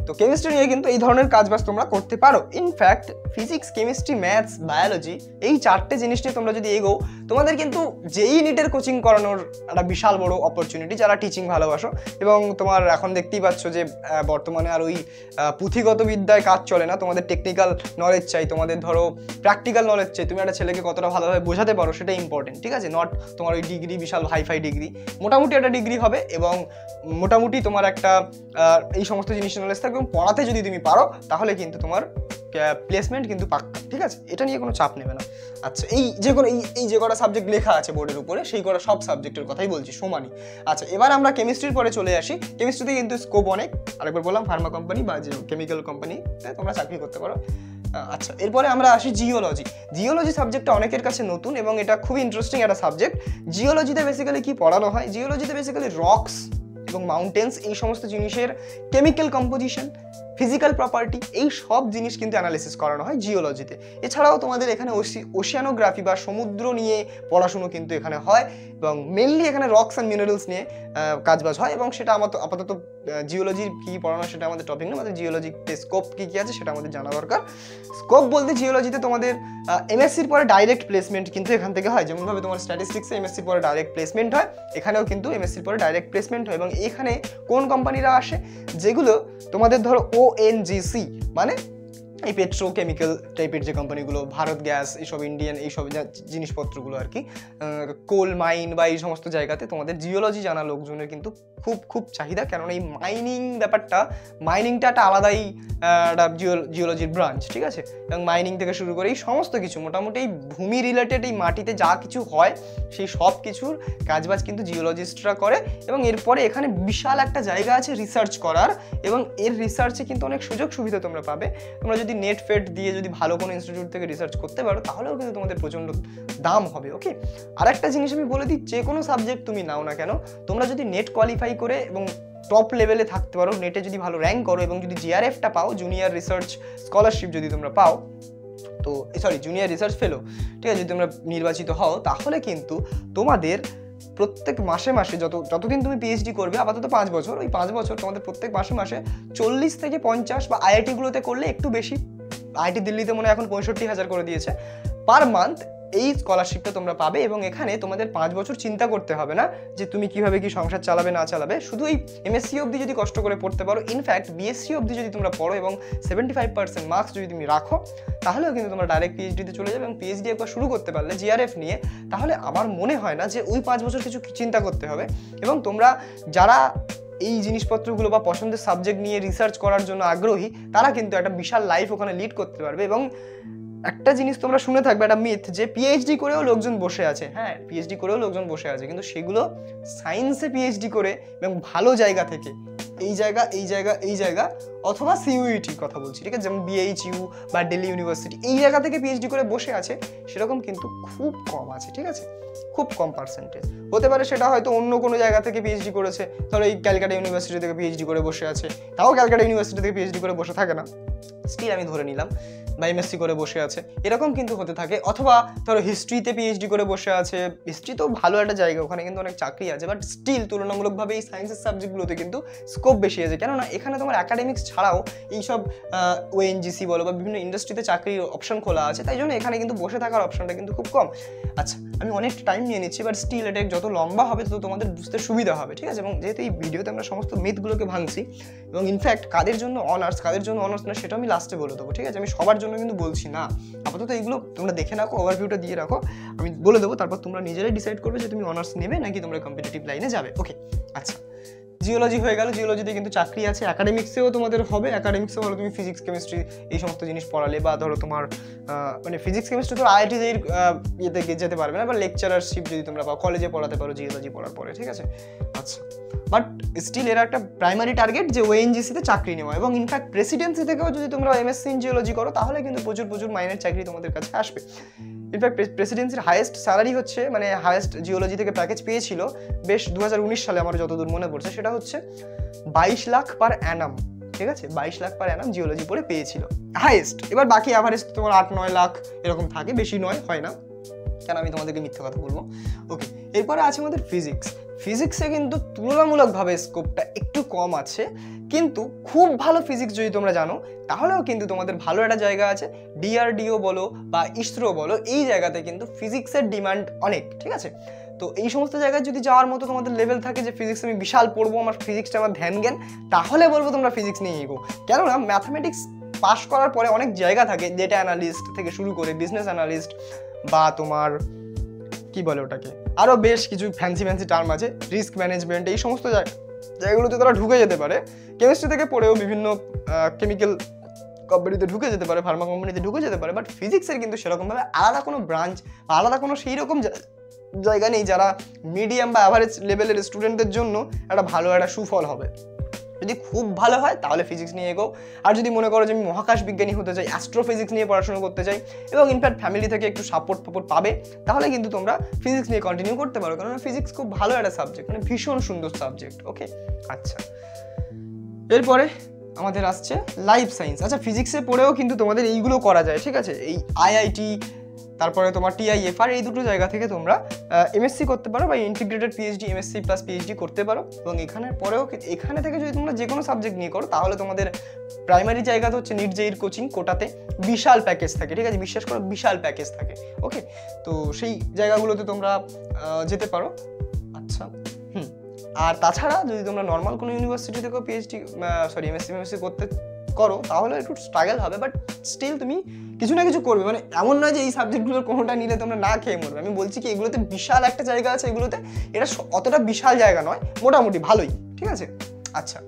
[SPEAKER 1] তো কেমিস্ট্রি নিয়ে কিন্তু এই ধরনের কাজবাজ তোমরা করতে পারো। In fact physics, chemistry, maths, biology, এই চারটে জিনিস নিয়ে তোমরা যদি এগোও, তোমাদের কিন্তু যেই নিটের কোচিং করানোর একটা বিশাল বড় অপরচুনিটি, যারা টিচিং ভালোবাসো। এবং তোমার এখন দেখতেই পাচ্ছ যে বর্তমানে আর ওই পুঁথিগত বিদ্যায় কাজ চলে না, তোমাদের টেকনিক্যাল নলেজ চাই, তোমাদের ধরো প্র্যাকটিক্যাল নলেজ চাই। তুমি একটা ছেলেকে কতটা ভালোভাবে বোঝাতে পারো সেটা ইম্পর্টেন্ট, ঠিক আছে। নট তোমার ওই ডিগ্রি, বিশাল হাইফাই ডিগ্রি, মোটামুটি একটা ডিগ্রি হবে এবং মোটামুটি তোমার একটা এই সমস্ত জিনিস নলেজ থাকবে। এবং পড়াতে যদি তুমি পারো তাহলে কিন্তু তোমার প্লেসমেন্ট কিন্তু পাক্কা, ঠিক আছে। এটা নিয়ে কোনো চাপ নেবে না। আচ্ছা, এই যে কটা সাবজেক্ট লেখা আছে বোর্ডের উপরে, সেই কটা সব সাবজেক্টের কথাই বলছি সমানই। আচ্ছা, এবার আমরা কেমিস্ট্রির পরে চলে আসি। কেমিস্ট্রিতে কিন্তু স্কোপ অনেক, আরেকবার বললাম, ফার্মা কোম্পানি বা যে কেমিক্যাল কোম্পানি তোমরা চাকরি করতে পারো। আচ্ছা, এরপরে আমরা আসি জিওলজি। জিওলজি সাবজেক্টটা অনেকের কাছে নতুন এবং এটা খুবই ইন্টারেস্টিং একটা সাবজেক্ট। জিওলজিতে বেসিক্যালি কি পড়ানো হয়? জিওলজিতে বেসিক্যালি রক্স এবং মাউন্টেন্স এই সমস্ত জিনিসের কেমিক্যাল কম্পোজিশন, ফিজিক্যাল প্রপার্টি, এই সব জিনিস কিন্তু অ্যানালিসিস করানো হয় জিওলজিতে। এছাড়াও তোমাদের এখানে ওশিয়ানোগ্রাফি বা সমুদ্র নিয়ে পড়াশুনো কিন্তু এখানে হয় এবং মেনলি এখানে রক্স অ্যান্ড মিনারেলস নিয়ে কাজবাজ হয় এবং সেটা আপাতত জিওলজির কী পড়ানো সেটা আমাদের টপিক না, আমাদের জিওলজিতে স্কোপ কী কী আছে সেটা আমাদের জানা দরকার। স্কোপ বলতে জিওলজিতে তোমাদের এমএসসির পরে ডাইরেক্ট প্লেসমেন্ট কিন্তু এখান থেকে হয়, যেমনভাবে তোমার স্ট্যাটিস্টিক্সে এমএসসির পরে ডাইরেক্ট প্লেসমেন্ট হয়, এখানেও কিন্তু এমএসসির পরে ডাইরেক্ট প্লেসমেন্ট হয়। এবং এখানে কোন কোম্পানিরা আসে? যেগুলো তোমাদের ধরো ওএনজিসি মানে এই পেট্রোকেমিক্যাল টাইপের যে কোম্পানিগুলো, ভারত গ্যাস, এইসব ইন্ডিয়ান এইসব জিনিসপত্রগুলো আর কি, কোল মাইন বা এই সমস্ত জায়গাতে তোমাদের জিওলজি জানা লোকজনের কিন্তু খুব খুব চাহিদা। কেননা এই মাইনিংটা একটা আলাদাই একটা জিওলজির ব্রাঞ্চ, ঠিক আছে? এবং মাইনিং থেকে শুরু করে এই সমস্ত কিছু মোটামুটি এই ভূমি রিলেটেড, এই মাটিতে যা কিছু হয় সেই সব কিছুর কাজবাজ কিন্তু জিওলজিস্টরা করে। এবং এরপরে এখানে বিশাল একটা জায়গা আছে রিসার্চ করার, এবং এর রিসার্চে কিন্তু অনেক সুযোগ সুবিধা তোমরা পাবে। তোমরা যদি নেট ফেট দিয়ে যদি ভালো কোনো ইনস্টিটিউট থেকে রিসার্চ করতে পারো তাহলেও কিন্তু তোমাদের প্রচণ্ড দাম হবে। ওকে, আর একটা জিনিস আমি বলে দিই, যে কোনো সাবজেক্ট তুমি নাও না কেন, তোমরা যদি নেট কোয়ালিফাই করে এবং টপ লেভেলে থাকতে পারো, নেটে যদি ভালো র্যাঙ্ক করো এবং যদি জিআরএফটা পাও, জুনিয়র রিসার্চ স্কলারশিপ যদি তোমরা পাও, তো জুনিয়র রিসার্চ ফেলো, ঠিক আছে, যদি তোমরা নির্বাচিত হও, তাহলে কিন্তু তোমাদের প্রত্যেক মাসে মাসে যতদিন তুমি পিএইচডি করবে, আপাতত 5 বছর, ওই 5 বছর তোমাদের প্রত্যেক মাসে মাসে 40 থেকে 50 বা আইআইটিগুলোতে করলে একটু বেশি, আইআইটি দিল্লিতে মনে হয় এখন 65,000 করে দিয়েছে পার মান্থ, এই স্কলারশিপটা তোমরা পাবে। এবং এখানে তোমাদের 5 বছর চিন্তা করতে হবে না যে তুমি কিভাবে কি সংসার চালাবে না চালাবে, শুধু এই এমএসসি অবধি যদি কষ্ট করে পড়তে পারো, ইনফ্যাক্ট বিএসসি অবধি যদি তোমরা পড়ো এবং 75% মার্কস যদি তুমি রাখো, তাহলেও কিন্তু তোমরা ডাইরেক্ট পিএইচডিতে চলে যাবে। এবং পিএইচডি একবার শুরু করতে পারলে জিআরএফ নিয়ে, তাহলে আমার মনে হয় না যে ওই 5 বছর কিছু চিন্তা করতে হবে। এবং তোমরা যারা এই জিনিসপত্রগুলো বা পছন্দের সাবজেক্ট নিয়ে রিসার্চ করার জন্য আগ্রহী, তারা কিন্তু একটা বিশাল লাইফ ওখানে লিড করতে পারবে। এবং একটা জিনিস তোমরা শুনে থাকবে, একটা মিথ, যে পিএইচডি করেও লোকজন বসে আছে। হ্যাঁ, পিএইচডি করেও লোকজন বসে আছে, কিন্তু সেগুলো সায়েন্সে পিএইচডি করে এবং ভালো জায়গা থেকে, এই জায়গা অথবা সিইউইটি কথা বলছি, ঠিক আছে, যেমন বিএইচইউ বা দিল্লি ইউনিভার্সিটি, এই জায়গা থেকে পিএইচডি করে বসে আছে, সেরকম কিন্তু খুব কম আছে, ঠিক আছে, খুব কম পার্সেন্টেজ। হতে পারে সেটা হয়তো অন্য কোনো জায়গা থেকে পিএইচডি করেছে, ধরো এই ক্যালকাটা ইউনিভার্সিটি থেকে পিএইচডি করে বসে আছে, তাও ক্যালকাটা ইউনিভার্সিটি থেকে পিএইচডি করে বসে থাকে না, স্টিল আমি ধরে নিলাম, বা এমএসসি করে বসে আছে, এরকম কিন্তু হতে থাকে। অথবা ধরো হিস্ট্রিতে পিএইচডি করে বসে আছে, হিস্ট্রি তো ভালো একটা জায়গা, ওখানে কিন্তু অনেক চাকরি আছে, বাট স্টিল তুলনামূলকভাবে এই সায়েন্সের সাবজেক্টগুলোতে কিন্তু স্কোপ বেশি আছে। কেননা এখানে তোমার একাডেমিক্স ছাড়াও এইসব ওএনজিসি বলো বা বিভিন্ন ইন্ডাস্ট্রিতে চাকরির অপশন খোলা আছে, তাই জন্য এখানে কিন্তু বসে থাকার অপশনটা কিন্তু খুব কম। আচ্ছা, আমি অনেক টাইম নিয়ে নিচ্ছি, বাট স্টিল এটা যত লম্বা হবে তত তোমাদের বুঝতে সুবিধা হবে, ঠিক আছে। এবং যেহেতু এই ভিডিওতে আমরা সমস্ত মিথগুলোকে ভাঙছি, এবং ইনফ্যাক্ট কাদের জন্য অনার্স না সেটা আমি লাস্টে বলে দেবো, ঠিক আছে, আমি সবার জন্য কিন্তু বলছি না। আপাতত এইগুলো তোমরা দেখে রাখো, ওভারভিউটা দিয়ে রাখো, আমি বলে দেবো, তারপর তোমরা নিজেরাই ডিসাইড করবে যে তুমি অনার্স নেবে নাকি তোমরা কম্পিটিটিভ লাইনে যাবে। ওকে, আচ্ছা, জিওলজি হয়ে গেল। জিওলজিতে কিন্তু চাকরি আছে, একাডেমিক্সেও তোমাদের হবে, একাডেমিক্সেও হলো তুমি ফিজিক্স কেমিস্ট্রি এই সমস্ত জিনিস পড়ালে, বা ধরো তোমার মানে ফিজিক্স কেমিস্ট্রি তো আইআইটি ইয়েতে যেতে পারবে না, বা লেকচারারশিপ যদি তোমরা পাও, কলেজে পড়াতে পারো জিওলজি পড়ার পরে, ঠিক আছে। আচ্ছা, বাট স্টিল এর একটা প্রাইমারি টার্গেট যে ওএনজিসিতে চাকরি নেওয়া, এবং ইনফ্যাক্ট প্রেসিডেন্সি থেকেও যদি তোমরা এমএসসি ইন জিওলজি করো, তাহলে কিন্তু প্রচুর মাইনের চাকরি তোমাদের কাছে আসবে। ইনফ্যাক্ট প্রেসিডেন্সির হাইয়েস্ট স্যালারি হচ্ছে, মানে হাইয়েস্ট জিওলজি থেকে প্যাকেজ পেয়েছিল বেশ 2019 সালে আমার যতদূর মনে পড়ছে, সেটা হচ্ছে 22 লাখ পার অ্যানাম, ঠিক আছে, 22 লাখ পার অ্যানাম জিওলজি পড়ে পেয়েছিল হাইয়েস্ট। এবার বাকি অ্যাভারেজ তোমার 8-9 লাখ এরকম থাকে, বেশি নয়, হয় না, কেন আমি তোমাদেরকে মিথ্যা কথা বলবো। ওকে, এরপরে আছে আমাদের ফিজিক্সে কিন্তু তুলনামূলকভাবে স্কোপটা একটু কম আছে, কিন্তু খুব ভালো ফিজিক্স যদি তোমরা জানো, তাহলেও কিন্তু তোমাদের ভালো একটা জায়গা আছে। ডিআরডিও বলো বা ইসরো বলো, এই জায়গাতে কিন্তু ফিজিক্সের ডিমান্ড অনেক, ঠিক আছে। তো এই সমস্ত জায়গায় যদি যাওয়ার মতো তোমাদের লেভেল থাকে যে ফিজিক্স আমি বিশাল পড়বো, আমার ফিজিক্সটা আমার ধ্যান জ্ঞান, তাহলে বলবো তোমরা ফিজিক্স নিয়ে এগো। কেননা ম্যাথামেটিক্স পাস করার পরে অনেক জায়গা থাকে, ডেটা অ্যানালিস্ট থেকে শুরু করে বিজনেস অ্যানালিস্ট, বা তোমার কি বলে ওটাকে, আরও বেশ কিছু ফ্যান্সি টার্ম আছে, রিস্ক ম্যানেজমেন্ট, এই সমস্ত জায়গাগুলোতে তারা ঢুকে যেতে পারে। কেমিস্ট্রি থেকে পড়েও বিভিন্ন কেমিক্যাল কোম্পানিতে ঢুকে যেতে পারে, ফার্মা কোম্পানিতে ঢুকে যেতে পারে, বাট ফিজিক্সের কিন্তু সেরকমভাবে আলাদা কোনো ব্রাঞ্চ বা আলাদা কোনো সেই রকম জায়গা নেই যারা মিডিয়াম বা অ্যাভারেজ লেভেলের স্টুডেন্টদের জন্য একটা ভালো একটা সুফল হবে। যদি খুব ভালো হয় তাহলে ফিজিক্স নিয়ে এগো। আর যদি মনে করো যে আমি মহাকাশ বিজ্ঞানী হতে চাই, অ্যাস্ট্রোফিজিক্স নিয়ে পড়াশোনা করতে চাই এবং ইনফ্যাক্ট ফ্যামিলি থেকে একটু সাপোর্ট পাবে, তাহলে কিন্তু তোমরা ফিজিক্স নিয়ে কন্টিনিউ করতে পারো, কারণ ফিজিক্স খুব ভালো একটা সাবজেক্ট, মানে ভীষণ সুন্দর সাবজেক্ট। ওকে, আচ্ছা এরপরে আমাদের আসছে লাইফ সায়েন্স। আচ্ছা ফিজিক্সে পড়েও কিন্তু তোমাদের এইগুলো করা যায়, ঠিক আছে, এই আইআইটি, তারপরে তোমার টিআইএফআর, এই দুটো জায়গা থেকে তোমরা এমএসসি করতে পারো বা integrated PhD, MSc plus PhD করতে পারো। এবং এখানে থেকে যদি তোমরা যে কোনো সাবজেক্ট নিয়ে করো তাহলে তোমাদের প্রাইমারি জায়গাতে হচ্ছে নিট জেইর কোচিং, কোটাতে বিশাল প্যাকেজ থাকে, ঠিক আছে, বিশ্বাস করো বিশাল প্যাকেজ থাকে। ওকে, তো সেই জায়গাগুলোতে তোমরা যেতে পারো। আচ্ছা আর তাছাড়া যদি তোমরা নর্মাল কোনো ইউনিভার্সিটি থেকেও এমএসসি করতে করো তাহলে একটু স্ট্রাগল হবে, বাট স্টিল তুমি কিছু না কিছু করবে। মানে এমন নয় যে এই সাবজেক্টগুলোর কোনোটা নিলে তোমরা না খেয়ে মরবে, আমি বলছি কি এগুলোতে বিশাল একটা জায়গা আছে, এগুলোতে এটা অতটা বিশাল জায়গা নয়, মোটামুটি ভালোই, ঠিক আছে। আচ্ছা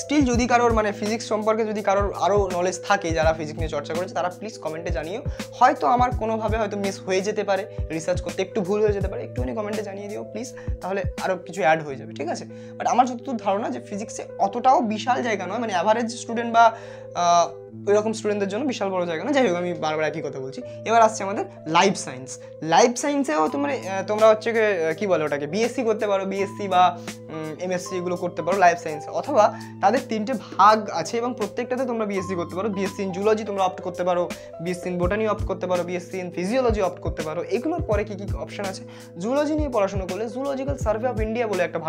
[SPEAKER 1] স্টিল যদি কারোর মানে ফিজিক্স সম্পর্কে যদি কারোর আরও নলেজ থাকে, যারা ফিজিক্স নিয়ে চর্চা করেছে, তারা প্লিজ কমেন্টে জানিও। হয়তো আমার কোনোভাবে হয়তো মিস হয়ে যেতে পারে, রিসার্চ করতে একটু ভুল হয়ে যেতে পারে, একটুখানি কমেন্টে জানিয়ে দিও প্লিজ, তাহলে আরও কিছু অ্যাড হয়ে যাবে, ঠিক আছে। বাট আমার যতদূর ধারণা যে ফিজিক্সে অতটাও বিশাল জায়গা নয়, মানে অ্যাভারেজ স্টুডেন্ট বা ওই রকম স্টুডেন্টদের জন্য বিশাল বড় জায়গা না। যাই হোক, আমি বারবার একই কথা বলছি। এবার আসছে আমাদের লাইফ সায়েন্স। লাইফ সায়েন্সেও তোমরা হচ্ছে কি বলে ওটাকে, বিএসসি করতে পারো, বিএসসি বা এমএসসি এগুলো করতে পারো লাইফ সায়েন্সে, অথবা তাদের 3টে ভাগ আছে এবং প্রত্যেকটাতে তোমরা বিএসসি করতে পারো। বিএসসি ইন জুলজি তোমরা অপ্ট করতে পারো, বিএসসি ইন বোটানি অপ্ট করতে পারো, বিএসসি ইন ফিজিওলজি অপ্ট করতে পারো। এগুলোর পরে কি কি অপশন আছে, জুলজি নিয়ে পড়াশোনা করলে জুলজিক্যাল সার্ভে অফ ইন্ডিয়া বলে একটা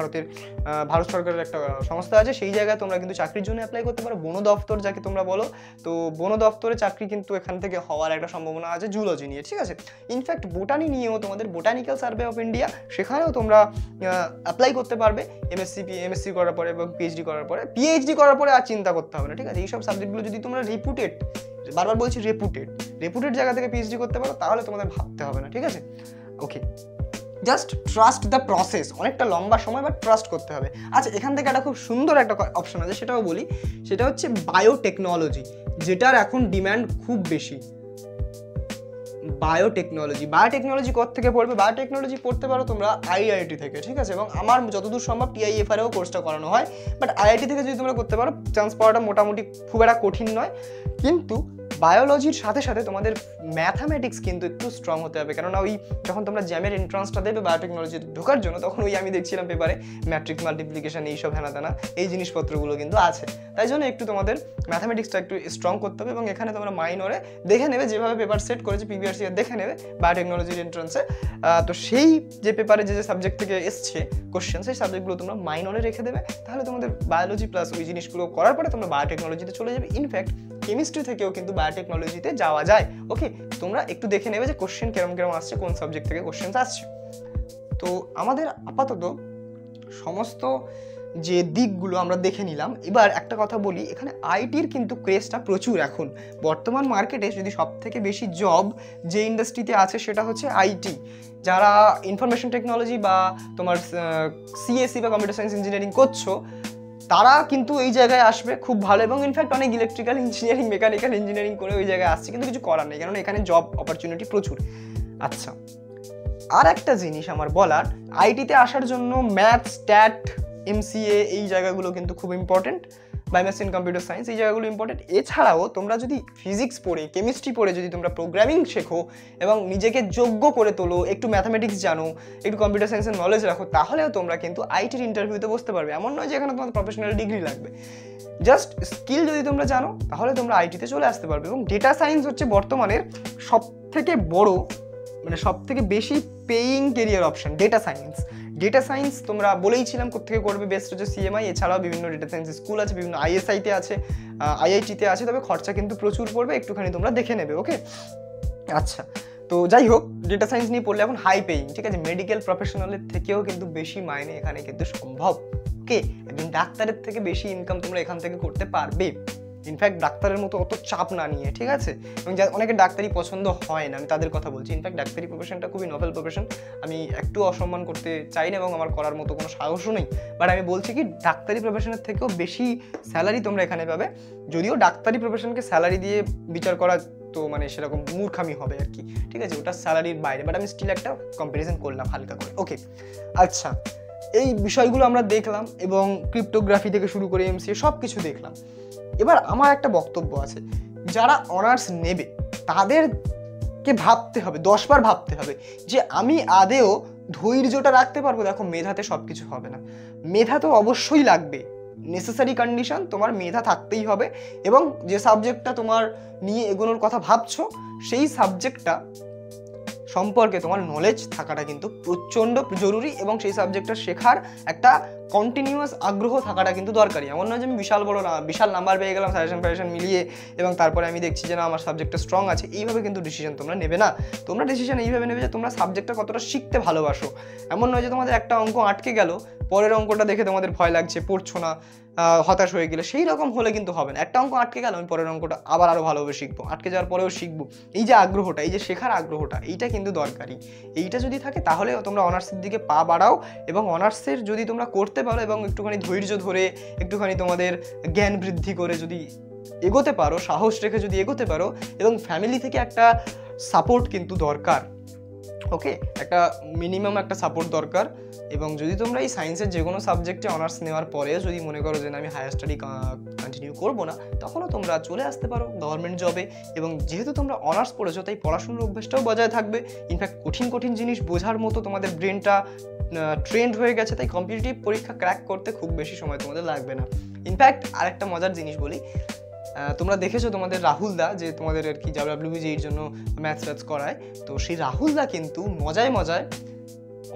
[SPEAKER 1] ভারত সরকারের একটা সংস্থা আছে, সেই জায়গায় তোমরা কিন্তু চাকরির জন্য অ্যাপ্লাই করতে পারো। বন দপ্তর যাকে তোমরা বলো, তো বন দপ্তরে চাকরি কিন্তু এখান থেকে হওয়ার একটা সম্ভাবনা আছে জুলজি নিয়ে, ঠিক আছে। ইনফ্যাক্ট বোটানি নিয়েও তোমাদের বোটানিক্যাল সার্ভে অফ ইন্ডিয়া, সেখানেও তোমরা অ্যাপ্লাই করতে পারবে এমএসসি করার পরে এবং পিএইচডি করার পরে। পিএইচডি করার পরে আর চিন্তা করতে হবে না, ঠিক আছে। এইসব সাবজেক্টগুলো যদি তোমরা রেপুটেড, বারবার বলছি রেপুটেড জায়গা থেকে পিএইচডি করতে পারো, তাহলে তোমাদের ভাবতে হবে না, ঠিক আছে। ওকে, জাস্ট ট্রাস্ট দ্য প্রসেস, অনেকটা লম্বা সময় বাট ট্রাস্ট করতে হবে। আচ্ছা এখান থেকে একটা খুব সুন্দর একটা অপশন আছে, সেটাও বলি, সেটা হচ্ছে বায়োটেকনোলজি, যেটার এখন ডিম্যান্ড খুব বেশি। বায়োটেকনোলজি থেকে পড়বে, বায়োটেকনোলজি পড়তে পারো তোমরা আইআইটি থেকে, ঠিক আছে। এবং আমার যতদূর সম্ভব টিআইএফআরেও কোর্সটা করানো হয়, বাট আইআইটি থেকে যদি তোমরা করতে পারো চান্স পাওয়াটা মোটামুটি খুব একটা কঠিন নয়। কিন্তু বায়োলজির সাথে সাথে তোমাদের ম্যাথামেটিক্স কিন্তু একটু স্ট্রং হতে হবে, কেননা ওই যখন তোমরা জ্যামের এন্ট্রান্সটা দেবে বায়োটেকনোলজিতে ঢোকার জন্য, তখন ওই আমি দেখছিলাম পেপারে ম্যাট্রিক্স মাল্টিপ্লিকেশন এইসব হেনাতেনা এই জিনিসপত্রগুলো কিন্তু আছে, তাই জন্য একটু তোমাদের ম্যাথামেটিক্সটা একটু স্ট্রং করতে হবে। এবং এখানে তোমরা মাইনরে দেখে নেবে, যেভাবে পেপার সেট করেছে পিভিআরসি দেখে নেবে বায়োটেকনোলজির এন্ট্রান্সে, তো সেই যে পেপারে যে সাবজেক্ট থেকে এসছে কোশ্চেন, সেই সাবজেক্টগুলো তোমরা মাইনরে রেখে দেবে, তাহলে তোমাদের বায়োলজি প্লাস ওই জিনিসগুলো করার পরে তোমরা বায়োটেকনোলজিতে চলে যাবে। ইনফ্যাক্ট কেমিস্ট্রি থেকেও কিন্তু বায়োটেকনোলজিতে যাওয়া যায়। ওকে, তোমরা একটু দেখে নেবে যে কোশ্চেন কেরম আসছে, কোন সাবজেক্ট থেকে কোশ্চেন আসছে। তো আমাদের আপাতত সমস্ত যে দিকগুলো আমরা দেখে নিলাম। এবার একটা কথা বলি, এখানে আইটির কিন্তু ক্রেজটা প্রচুর এখন বর্তমান মার্কেটে। যদি সব থেকে বেশি জব যে ইন্ডাস্ট্রিতে আছে সেটা হচ্ছে আইটি। যারা ইনফরমেশন টেকনোলজি বা তোমার সিএসসি বা কম্পিউটার সায়েন্স ইঞ্জিনিয়ারিং করছো, তারা কিন্তু এই জায়গায় আসবে খুব ভালো। এবং ইনফ্যাক্ট অনেক ইলেকট্রিক্যাল ইঞ্জিনিয়ারিং, মেকানিক্যাল ইঞ্জিনিয়ারিং করে ওই জায়গায় আসছে, কিন্তু কিছু করার নেই, কারণ এখানে জব অপরচুনিটি প্রচুর। আচ্ছা, আর একটা জিনিস আমার বলার, আইটিতে আসার জন্য ম্যাথ, স্ট্যাট, এমসিএ এই জায়গাগুলো কিন্তু খুব ইম্পর্টেন্ট, বায়োমেথস ইন কম্পিউটার সায়েন্স এই জায়গাগুলো ইম্পর্টেন্ট। এছাড়াও তোমরা যদি ফিজিক্স পড়ে, কেমিস্ট্রি পড়ে যদি তোমরা প্রোগ্রামিং শেখো এবং নিজেকে যোগ্য করে তোলো, একটু ম্যাথামেটিক্স জানো, একটু কম্পিউটার সায়েন্সের নলেজ রাখো, তাহলেও তোমরা কিন্তু আইটির ইন্টারভিউতে বসতে পারবে। এমন নয় যে এখানে তোমার প্রফেশনাল ডিগ্রি লাগবে, জাস্ট স্কিল যদি তোমরা জানো তাহলে তোমরা আইটিতে চলে আসতে পারবে। এবং ডেটা সায়েন্স হচ্ছে বর্তমানের সব থেকে বড়, মানে সব থেকে বেশি paying career option data science. তোমরা বলেইছিলাম কোথেকে করবে, বেস্ট হচ্ছে সিএমআই। এছাড়াও বিভিন্ন ডেটা সায়েন্স স্কুল আছে, বিভিন্ন আইএসআইতে আছে, আইআইটিতে আছে, তবে খরচা কিন্তু প্রচুর পড়বে, একটুখানি তোমরা দেখে নেবে। ওকে, আচ্ছা, তো যাই হোক, ডেটা সায়েন্স নিয়ে পড়লে এখন হাই পেইং, ঠিক আছে, মেডিকেল প্রফেশনালের থেকেও কিন্তু বেশি মাইনে এখানে কিন্তু সম্ভব। ওকে, একজন ডাক্তারের থেকে বেশি ইনকাম তোমরা এখান থেকে করতে পারবে, ইনফ্যাক্ট ডাক্তারের মতো অত চাপ না নিয়ে, ঠিক আছে। এবং অনেকে ডাক্তারি পছন্দ হয় না, আমি তাদের কথা বলছি। ইনফ্যাক্ট ডাক্তারি প্রফেশনটা খুবই নভেল প্রফেশন, আমি একটু অসম্মান করতে চাই না এবং আমার করার মতো কোনো সাহসও নেই। বাট আমি বলছি কি, ডাক্তারি প্রফেশনের থেকেও বেশি স্যালারি তোমরা এখানে পাবে। যদিও ডাক্তারি প্রফেশনকে স্যালারি দিয়ে বিচার করা তো মানে সেরকম মূর্খামি হবে আর কি, ঠিক আছে, ওটা স্যালারির বাইরে, বাট আমি স্টিল একটা কম্প্যারিজন করলাম হালকা করে। ওকে, আচ্ছা, এই বিষয়গুলো আমরা দেখলাম এবং ক্রিপ্টোগ্রাফি থেকে শুরু করে এমসিএ সব কিছু দেখলাম। এবার আমার একটা বক্তব্য আছে, যারা অনার্স নেবে তাদেরকে ভাবতে হবে, 10 বার ভাবতে হবে যে আমি আদেও ধৈর্যটা রাখতে পারবো। দেখো মেধাতে সব কিছু হবে না, মেধা তো অবশ্যই লাগবে, নেসেসারি কন্ডিশন, তোমার মেধা থাকতেই হবে এবং যে সাবজেক্টটা তোমার নিয়ে এগোনোর কথা ভাবছো সেই সাবজেক্টটা সম্পর্কে তোমার নলেজ থাকাটা কিন্তু প্রচণ্ড জরুরি এবং সেই সাবজেক্টটা শেখার একটা কন্টিনিউয়াস আগ্রহ থাকাটা কিন্তু দরকারি। এমন নয় যে আমি বিশাল নাম্বার পেয়ে গেলাম সাজেশন মিলিয়ে এবং তারপরে আমি দেখছি যে না আমার সাবজেক্টটা স্ট্রং আছে, এইভাবে কিন্তু ডিসিশন তোমরা নেবে না। তোমরা ডিসিশন এইভাবে নেবে যে তোমরা সাবজেক্টটা কতটা শিখতে ভালোবাসো। এমন নয় যে তোমাদের একটা অঙ্ক আটকে গেল, পরের অঙ্কটা দেখে তোমাদের ভয় লাগছে, পড়ছো না, হতাশ হয়ে গেলে, সেই রকম হলে কিন্তু হবে না। একটা অঙ্ক আটকে গেল, আমি পরের অঙ্কটা আবার আরও ভালোভাবে শিখবো, আটকে যাওয়ার পরেও শিখবো। এই যে আগ্রহটা, এই যে শেখার আগ্রহটা, এইটা কিন্তু দরকারি। এইটা যদি থাকে তাহলে তোমরা অনার্সের দিকে পা বাড়াও এবং অনার্সের যদি তোমরা করতে পারো এবং একটুখানি ধৈর্য ধরে একটুখানি তোমাদের জ্ঞান বৃদ্ধি করে যদি এগোতে পারো, সাহস রেখে যদি এগোতে পারো, এবং ফ্যামিলি থেকে একটা সাপোর্ট কিন্তু দরকার। ওকে, একটা মিনিমাম একটা সাপোর্ট দরকার। এবং যদি তোমরা এই সায়েন্সের যে কোনো সাবজেক্টে অনার্স নেওয়ার পরেও যদি মনে করো যে না আমি হায়ার স্টাডি কন্টিনিউ করবো না, তখনও তোমরা চলে আসতে পারো গভর্নমেন্ট জবে। এবং যেহেতু তোমরা অনার্স পড়েছো তাই পড়াশোনার অভ্যাসটাও বজায় থাকবে। ইনফ্যাক্ট কঠিন জিনিস বোঝার মতো তোমাদের ব্রেনটা ট্রেন্ড হয়ে গেছে, তাই কম্পিটিটিভ পরীক্ষা ক্র্যাক করতে খুব বেশি সময় তোমাদের লাগবে না। ইনফ্যাক্ট আরেকটা মজার জিনিস বলি, তোমরা দেখেছো তোমাদের রাহুল দা যে তোমাদের আর কি WBJER জন্য ম্যাথস করায়, তো সেই রাহুল দা কিন্তু মজায়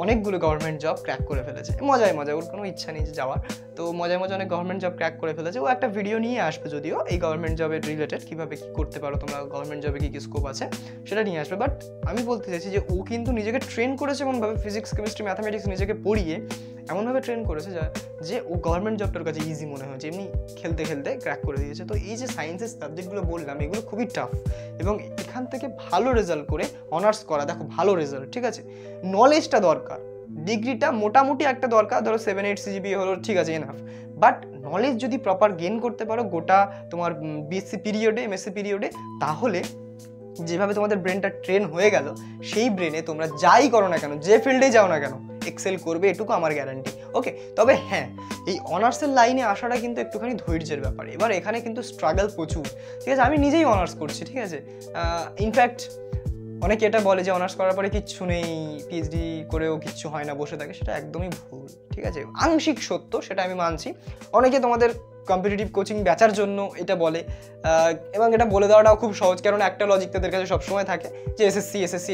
[SPEAKER 1] অনেকগুলো গভর্নমেন্ট জব ক্র্যাক করে ফেলেছে। মজায় ওর কোনো ইচ্ছা নেই যে যাওয়ার, তো মজায় অনেক গভর্নমেন্ট জব ক্র্যাক করে ফেলেছে। ও একটা ভিডিও নিয়ে আসবে যদিও এই গভর্নমেন্ট জবের রিলেটেড, কীভাবে কী করতে পারো তোমরা, গভর্নমেন্ট জবে কী কী স্কোপ আছে সেটা নিয়ে আসবে। বাট আমি বলতে চাইছি যে ও কিন্তু নিজেকে ট্রেন করেছে এমনভাবে, ফিজিক্স কেমিস্ট্রি ম্যাথামেটিক্স নিজেকে পড়িয়ে এমনভাবে ট্রেন করেছে যে ও গভর্নমেন্ট জবটার কাছে ইজি মনে হয়েছে, এমনি খেলতে ক্র্যাক করে দিয়েছে। তো এই যে সায়েন্সের সাবজেক্টগুলো বললাম এগুলো খুবই টাফ এবং এখান থেকে ভালো রেজাল্ট করে অনার্স করা, দেখো ভালো রেজাল্ট, ঠিক আছে, নলেজটা দরকার, ডিগ্রিটা মোটামুটি একটা দরকার, ধরো 7-8 CGPA হলো, ঠিক আছে, এনাফ। বাট নলেজ যদি প্রপার গেইন করতে পারো গোটা তোমার BSc পিরিয়ডে, MSc পিরিয়ডে, তাহলে যেভাবে তোমাদের ব্রেনটা ট্রেন হয়ে গেল, সেই ব্রেনে তোমরা যাই করো না কেন, যে ফিল্ডে যাও না কেন, এক্সেল করবে, এটুকু আমার গ্যারান্টি। ওকে, তবে হ্যাঁ, এই অনার্সের লাইনে আসাটা কিন্তু একটুখানি ধৈর্যের ব্যাপার। এবার এখানে কিন্তু স্ট্রাগল প্রচুর, ঠিক আছে। আমি নিজেই অনার্স করছি, ঠিক আছে। ইনফ্যাক্ট অনেকে এটা বলে যে অনার্স করার পরে কিচ্ছু নেই, PhD করেও কিচ্ছু হয় না, বসে থাকে, সেটা একদমই ভুল, ঠিক আছে। আংশিক সত্য, সেটা আমি মানছি। অনেকে তোমাদের কম্পিটিটিভ কোচিং বেচার জন্য এটা বলে এবং এটা বলে দেওয়াটাও খুব সহজ, কারণ একটা লজিক তাদের কাছে সবসময় থাকে যে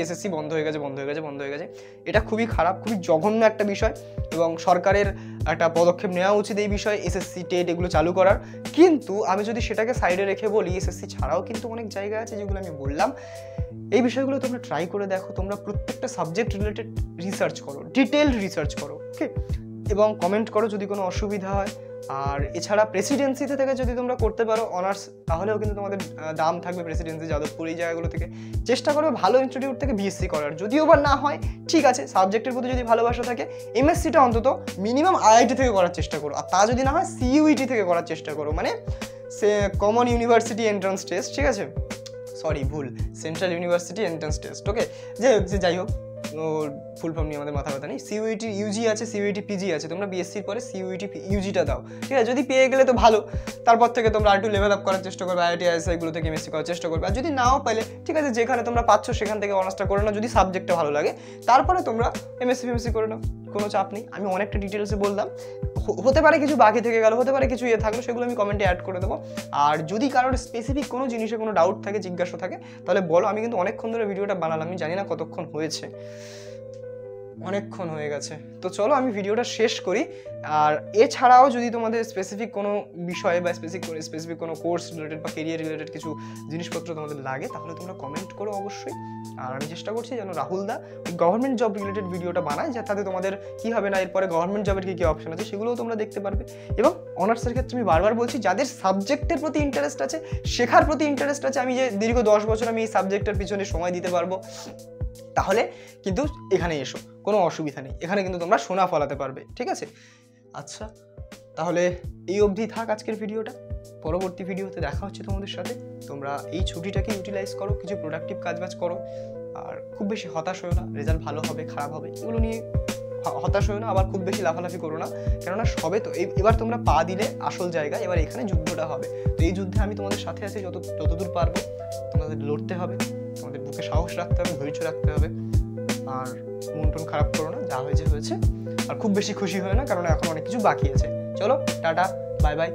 [SPEAKER 1] SSC বন্ধ হয়ে গেছে। এটা খুবই খারাপ, খুবই জঘন্য একটা বিষয় এবং সরকারের একটা পদক্ষেপ নেওয়া উচিত এই বিষয়ে, SSC টেট এগুলো চালু করার। কিন্তু আমি যদি সেটাকে সাইডে রেখে বলি, SSC ছাড়াও কিন্তু অনেক জায়গা আছে যেগুলো আমি বললাম, এই বিষয়গুলো তোমরা ট্রাই করে দেখো। তোমরা প্রত্যেকটা সাবজেক্ট রিলেটেড রিসার্চ করো, ডিটেলড রিসার্চ করো, ওকে, এবং কমেন্ট করো যদি কোনো অসুবিধা হয়। আর এছাড়া প্রেসিডেন্সিতে থেকে যদি তোমরা করতে পারো অনার্স, তাহলেও কিন্তু তোমাদের দাম থাকবে প্রেসিডেন্সি, যাদবপুর, এই জায়গাগুলো থেকে। চেষ্টা করবে ভালো ইনস্টিটিউট থেকে BSc করার, যদিও বা না হয় ঠিক আছে, সাবজেক্টের প্রতি যদি ভালোবাসা থাকে MScটা অন্তত মিনিমাম IIT থেকে করার চেষ্টা করো, আর তা যদি না হয় CUET থেকে করার চেষ্টা করো, মানে কমন ইউনিভার্সিটি এন্ট্রান্স টেস্ট, ঠিক আছে, সরি ভুল, সেন্ট্রাল ইউনিভার্সিটি এন্ট্রান্স টেস্ট। ওকে, যাই হোক, ওর ফুল ফর্ম নিয়ে আমাদের মাথা ব্যথা নেই। CUET UG আছে, CUET PG আছে, তোমরা BScর পরে CUET UGটা দাও, ঠিক আছে। যদি পেয়ে গেলে তো ভালো, তারপর থেকে তোমরা আর একটু লেভেল আপ করার চেষ্টা করবে, IIT ISI এগুলো থেকে MSc করার চেষ্টা করবে। আর যদি নাও পাইলে ঠিক আছে, যেখানে তোমরা পাচ্ছ সেখান থেকে অনার্সটা করে নাও, যদি সাবজেক্টটা ভালো লাগে, তারপরে তোমরা MSc করে নাও, কোনো চাপ নেই। আমি অনেকটা ডিটেলসে বললাম, হতে পারে কিছু বাকি থেকে গেল, হতে পারে কিছু থাকলো, সেগুলো আমি কমেন্টে অ্যাড করে দেবো। আর যদি কারোর স্পেসিফিক কোনো জিনিসে কোনো ডাউট থাকে, জিজ্ঞাসা থাকে, তাহলে বলো। আমি কিন্তু অনেকক্ষণ ধরে ভিডিওটা বানালাম, আমি জানি না কতক্ষণ হয়েছে, অনেকক্ষণ হয়ে গেছে। তো চলো আমি ভিডিওটা শেষ করি। আর এছাড়াও যদি তোমাদের স্পেসিফিক কোনো বিষয়ে বা স্পেসিফিক কোনো কোর্স রিলেটেড বা কেরিয়ার রিলেটেড কিছু জিনিসপত্র তোমাদের লাগে, তাহলে তোমরা কমেন্ট করো অবশ্যই। আর আমি চেষ্টা করছি যেন রাহুল দা ওই গভর্নমেন্ট জব রিলেটেড ভিডিওটা বানায়, যাতে তোমাদের কী হবে না, এরপরে গভর্নমেন্ট জবের কী কী অপশন আছে সেগুলোও তোমরা দেখতে পারবে। এবং অনার্সের ক্ষেত্রে আমি বারবার বলছি, যাদের সাবজেক্টের প্রতি ইন্টারেস্ট আছে, শেখার প্রতি ইন্টারেস্ট আছে, আমি যে দীর্ঘ 10 বছর আমি এই সাবজেক্টের পিছনে সময় দিতে পারবো, তাহলে কিন্তু এখানে এসো, কোনো অসুবিধা নেই, এখানে কিন্তু তোমরা সোনা ফলাতে পারবে, ঠিক আছে। আচ্ছা, তাহলে এই অবধি থাক আজকের ভিডিওটা। পরবর্তী ভিডিওতে দেখা হচ্ছে তোমাদের সাথে। তোমরা এই ছুটিটাকে ইউটিলাইজ করো, কিছু প্রোডাক্টিভ কাজবাজ করো, আর খুব বেশি হতাশ হও না, রেজাল্ট ভালো হবে খারাপ হবে এগুলো নিয়ে হতাশ হয়েও না, আবার খুব বেশি লাফালাফি করো না, কেননা সবে তো এবার তোমরা পা দিলে আসল জায়গা, এবার এখানে যুদ্ধটা হবে। তো এই যুদ্ধে আমি তোমাদের সাথে আছি যতদূর পারবো। তোমাদের লড়তে হবে, তোমাদের বুকে সাহস রাখতে হবে, ধৈর্য রাখতে হবে, আর মন টন খারাপ করো না, যা হয়েছে হয়েছে। আর খুব বেশি খুশি হয় না, কারণ এখন অনেক কিছু বাকি আছে। চলো টাটা, বাই বাই।